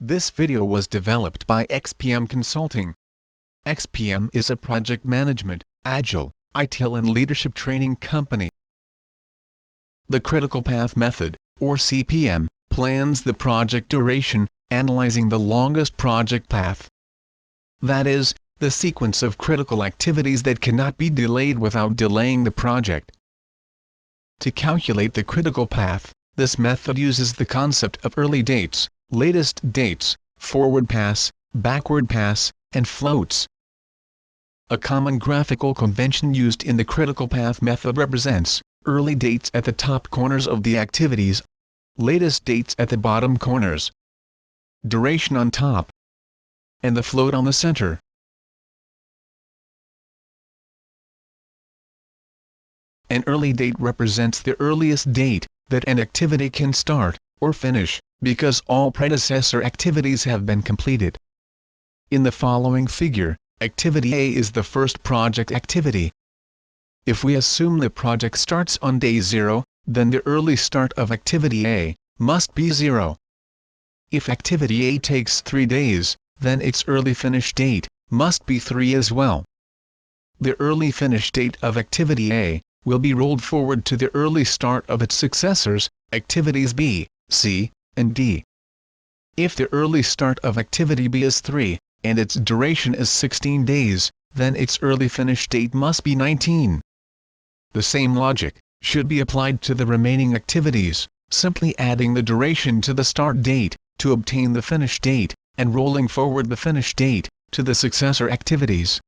This video was developed by XPM Consulting. XPM is a project management, agile, ITIL and leadership training company. The critical path method, or CPM, plans the project duration, analyzing the longest project path. That is, the sequence of critical activities that cannot be delayed without delaying the project. To calculate the critical path, this method uses the concept of early dates, latest dates, forward pass, backward pass, and floats. A common graphical convention used in the critical path method represents early dates at the top corners of the activities, latest dates at the bottom corners, duration on top, and the float on the center. An early date represents the earliest date that an activity can start or finish, because all predecessor activities have been completed. In the following figure, activity A is the first project activity. If we assume the project starts on day 0, then the early start of activity A must be 0. If activity A takes 3 days, then its early finish date must be 3 as well. The early finish date of activity A will be rolled forward to the early start of its successors, activities B, C, and D. If the early start of activity B is 3, and its duration is 16 days, then its early finish date must be 19. The same logic should be applied to the remaining activities, simply adding the duration to the start date to obtain the finish date, and rolling forward the finish date to the successor activities.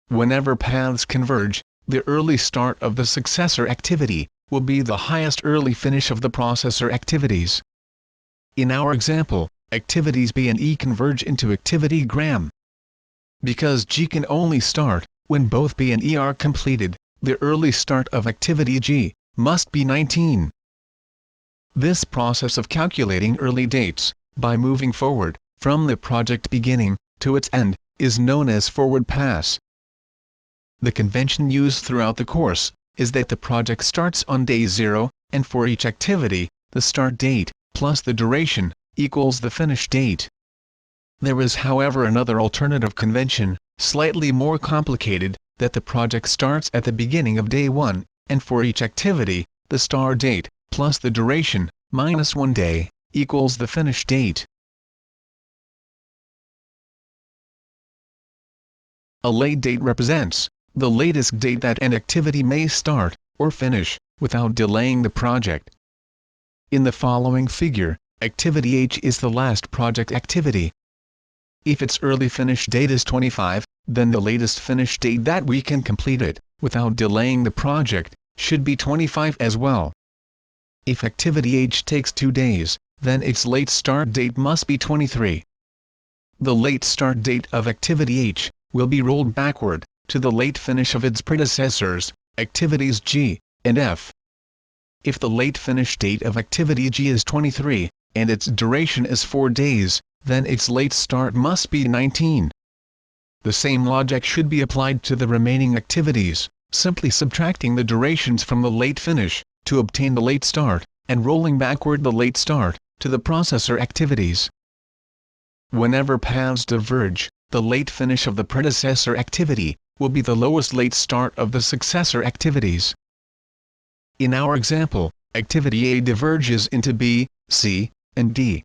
Whenever paths converge, the early start of the successor activity will be the highest early finish of the processor activities. In our example, activities B and E converge into activity Gram. Because G can only start when both B and E are completed, the early start of activity G must be 19. This process of calculating early dates, by moving forward from the project beginning to its end, is known as forward pass. The convention used throughout the course is that the project starts on day 0, and for each activity, the start date plus the duration equals the finish date. There is, however, another alternative convention, slightly more complicated, that the project starts at the beginning of day 1, and for each activity, the start date plus the duration minus 1 day equals the finish date. A late date represents the latest date that an activity may start or finish without delaying the project. In the following figure, activity H is the last project activity. If its early finish date is 25, then the latest finish date that we can complete it without delaying the project should be 25 as well. If activity H takes 2 days, then its late start date must be 23. The late start date of activity H will be rolled backward to the late finish of its predecessors, activities G and F. If the late finish date of activity G is 23, and its duration is 4 days, then its late start must be 19. The same logic should be applied to the remaining activities, simply subtracting the durations from the late finish to obtain the late start, and rolling backward the late start to the processor activities. Whenever paths diverge, the late finish of the predecessor activity will be the lowest late start of the successor activities. In our example, activity A diverges into B, C, and D.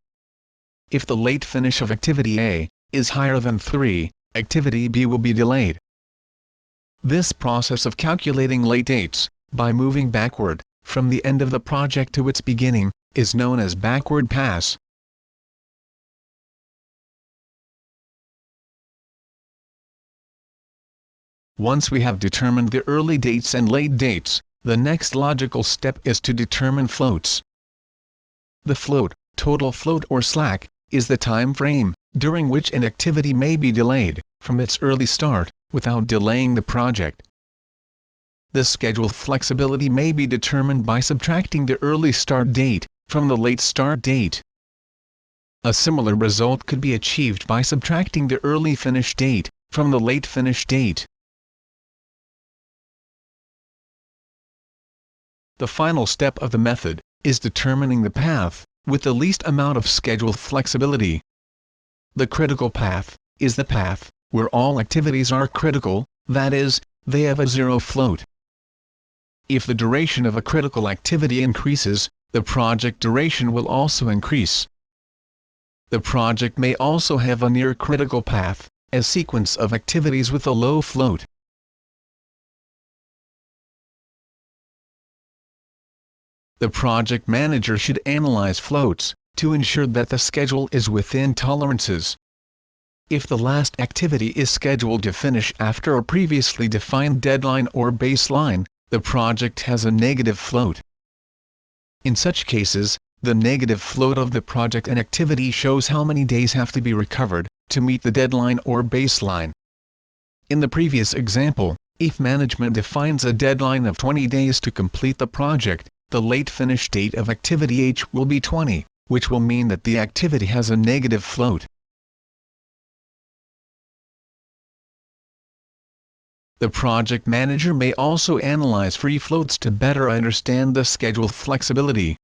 If the late finish of activity A is higher than 3, activity B will be delayed. This process of calculating late dates, by moving backward from the end of the project to its beginning, is known as backward pass. Once we have determined the early dates and late dates, the next logical step is to determine floats. The float, total float or slack, is the time frame during which an activity may be delayed from its early start without delaying the project. The schedule flexibility may be determined by subtracting the early start date from the late start date. A similar result could be achieved by subtracting the early finish date from the late finish date. The final step of the method is determining the path with the least amount of schedule flexibility. The critical path is the path where all activities are critical, that is, they have a zero float. If the duration of a critical activity increases, the project duration will also increase. The project may also have a near critical path, a sequence of activities with a low float. The project manager should analyze floats to ensure that the schedule is within tolerances. If the last activity is scheduled to finish after a previously defined deadline or baseline, the project has a negative float. In such cases, the negative float of the project and activity shows how many days have to be recovered to meet the deadline or baseline. In the previous example, if management defines a deadline of 20 days to complete the project, the late finish date of activity H will be 20, which will mean that the activity has a negative float. The project manager may also analyze free floats to better understand the schedule flexibility.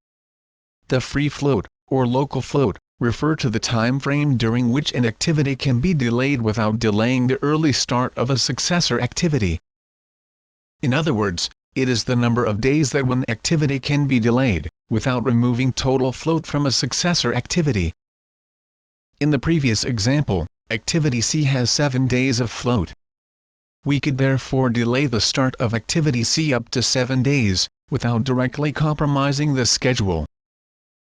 The free float, or local float, refer to the time frame during which an activity can be delayed without delaying the early start of a successor activity. In other words, it is the number of days that one activity can be delayed, without removing total float from a successor activity. In the previous example, activity C has 7 days of float. We could therefore delay the start of activity C up to 7 days, without directly compromising the schedule.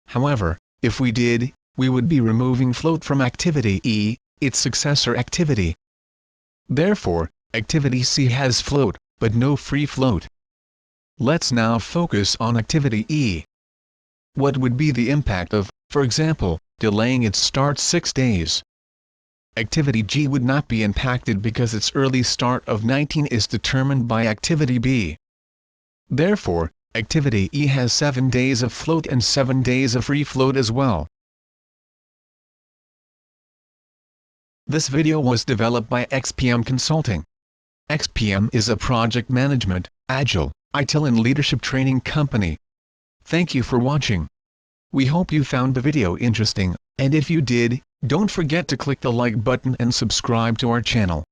However, if we did, we would be removing float from activity E, its successor activity. Therefore, activity C has float, but no free float. Let's now focus on activity E. What would be the impact of, for example, delaying its start 6 days? Activity G would not be impacted because its early start of 19 is determined by activity B. Therefore, activity E has 7 days of float and 7 days of free float as well. This video was developed by XPM Consulting. XPM is a project management, agile, ITIL and leadership training company. Thank you for watching. We hope you found the video interesting, and if you did, don't forget to click the like button and subscribe to our channel.